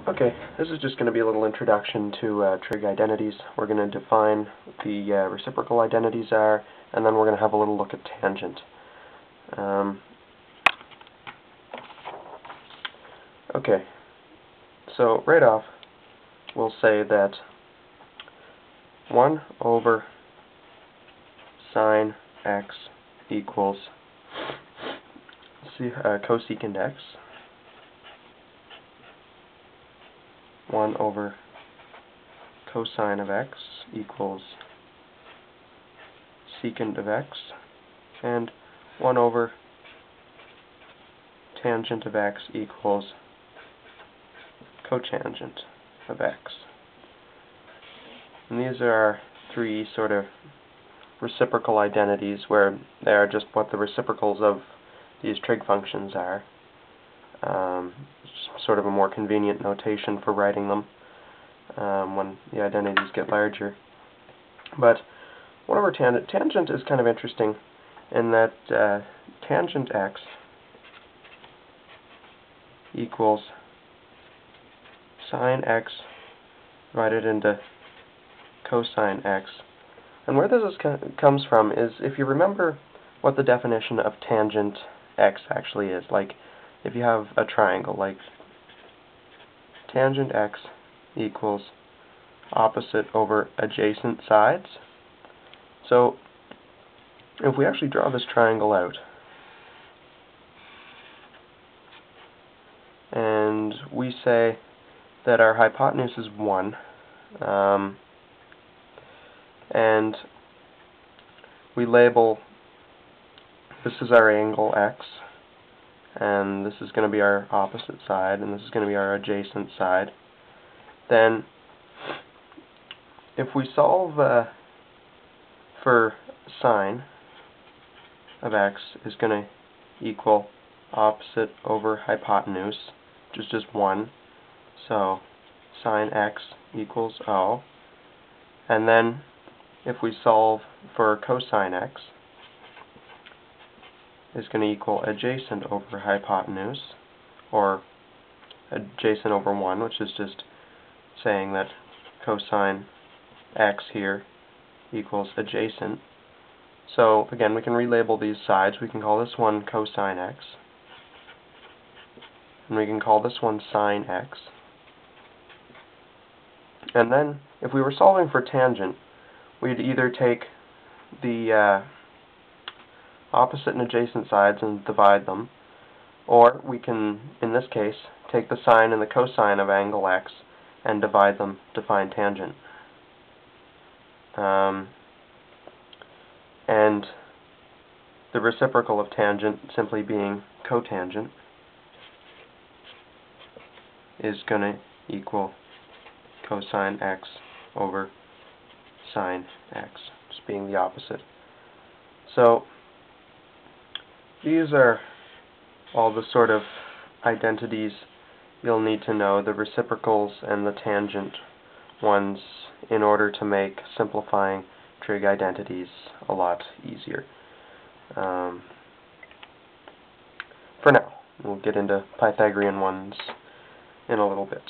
Okay, this is just going to be a little introduction to trig identities. We're going to define the reciprocal identities are, and then we're going to have a little look at tangent. Okay, so right off, we'll say that 1 over sine x equals cosecant x. 1 over cosine of x equals secant of x, and 1 over tangent of x equals cotangent of x. And these are our three sort of reciprocal identities where they are just what the reciprocals of these trig functions are. Sort of a more convenient notation for writing them when the identities get larger. But 1 over tangent is kind of interesting in that tangent x equals sine x divided into cosine x. And where this comes from is, if you remember what the definition of tangent x actually is, like if you have a triangle, like tangent x equals opposite over adjacent sides. So if we actually draw this triangle out, and we say that our hypotenuse is 1, and we label this is our angle x, and this is going to be our opposite side, and this is going to be our adjacent side, then if we solve for sine of x is going to equal opposite over hypotenuse, which is just 1, so sine x equals O. And then if we solve for cosine x, is going to equal adjacent over hypotenuse, or adjacent over 1, which is just saying that cosine x here equals adjacent. So again, we can relabel these sides. We can call this one cosine x, and we can call this one sine x. And then, if we were solving for tangent, we'd either take the opposite and adjacent sides and divide them, or we can, in this case, take the sine and the cosine of angle x and divide them to find tangent. And the reciprocal of tangent simply being cotangent is going to equal cosine x over sine x, just being the opposite. So these are all the sort of identities you'll need to know, the reciprocals and the tangent ones, in order to make simplifying trig identities a lot easier. For now, we'll get into Pythagorean ones in a little bit.